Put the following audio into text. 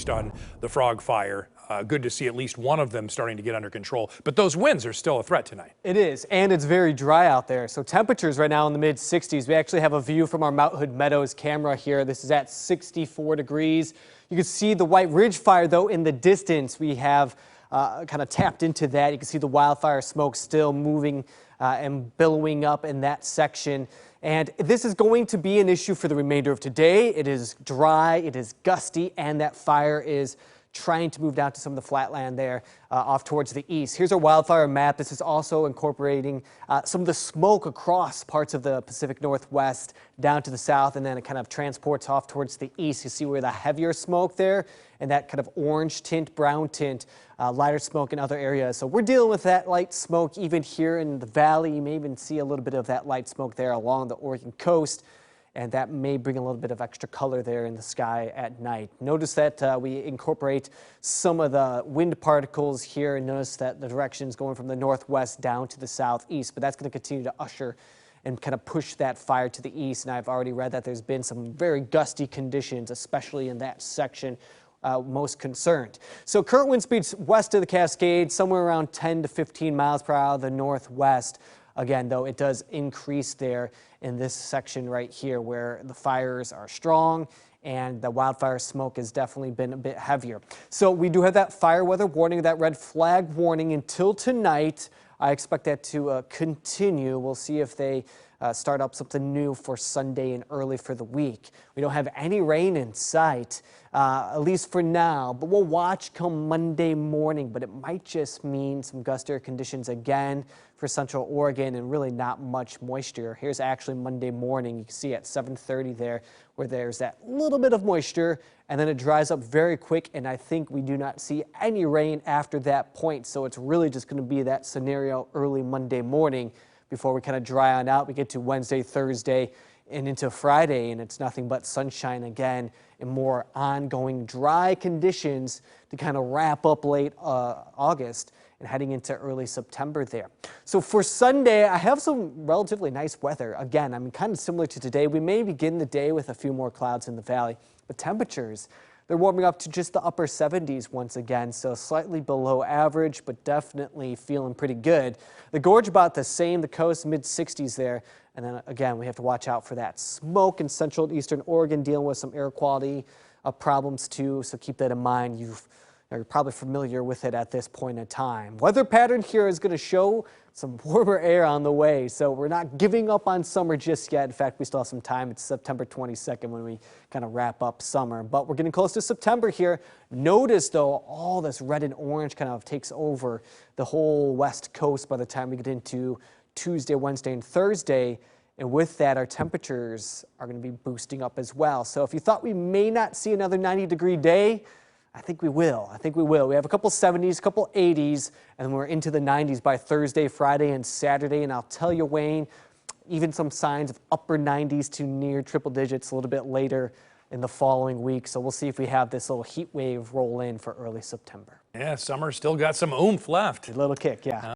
least on the frog fire. Good to see at least one of them starting to get under control. But those winds are still a threat tonight. It is, and it's very dry out there. So temperatures right now in the mid-60s. We actually have a view from our Mount Hood Meadows camera here. This is at 64 degrees. You can see the White Ridge fire, though, in the distance. We have kind of tapped into that. You can see the wildfire smoke still moving and billowing up in that section. And this is going to be an issue for the remainder of today. It is dry, it is gusty, and that fire is trying to move down to some of the flatland there off towards the east. Here's our wildfire map. This is also incorporating some of the smoke across parts of the Pacific Northwest down to the south, and then it kind of transports off towards the east. You see where the heavier smoke there and that kind of orange tint, brown tint, lighter smoke in other areas. So we're dealing with that light smoke even here in the valley. You may even see a little bit of that light smoke there along the Oregon coast. And that may bring a little bit of extra color there in the sky at night. Notice that we incorporate some of the wind particles here, and notice that the direction is going from the northwest down to the southeast, but that's going to continue to usher and kind of push that fire to the east. And I've already read that there's been some very gusty conditions, especially in that section. Most concerned. So current wind speeds west of the Cascades, somewhere around 10 to 15 miles per hour, the northwest. Again, though, it does increase there in this section right here where the fires are strong and the wildfire smoke has definitely been a bit heavier. So we do have that fire weather warning, that red flag warning until tonight. I expect that to continue. We'll see if they start up something new for Sunday and early for the week. We don't have any rain in sight, at least for now, but we'll watch come Monday morning. But it might just mean some gustier conditions again for Central Oregon and really not much moisture. Here's actually Monday morning. You can see at 7:30 there where there's that little bit of moisture, and then it dries up very quick, and I think we do not see any rain after that point. So it's really just going to be that scenario early Monday morning before we kind of dry on out. We get to Wednesday, Thursday, and into Friday, and it's nothing but sunshine again and more ongoing dry conditions to kind of wrap up late August and heading into early September there. So for Sunday, I have some relatively nice weather. Again, I mean, kind of similar to today. We may begin the day with a few more clouds in the valley, but temperatures, they're warming up to just the upper 70s once again, so slightly below average, but definitely feeling pretty good. The gorge about the same, the coast mid-60s there, and then again, we have to watch out for that smoke in central and eastern Oregon, dealing with some air quality problems too, so keep that in mind. You're probably familiar with it at this point in time. Weather pattern here is going to show some warmer air on the way, so we're not giving up on summer just yet. In fact, we still have some time. It's September 22nd when we kind of wrap up summer, but we're getting close to September here. Notice, though, all this red and orange kind of takes over the whole west coast by the time we get into Tuesday, Wednesday, and Thursday. And with that, our temperatures are going to be boosting up as well. So if you thought we may not see another 90-degree day, I think we will. I think we will. We have a couple 70s, a couple 80s, and we're into the 90s by Thursday, Friday, and Saturday. And I'll tell you, Wayne, even some signs of upper 90s to near triple digits a little bit later in the following week. So we'll see if we have this little heat wave roll in for early September. Yeah, summer still got some oomph left. A little kick, yeah.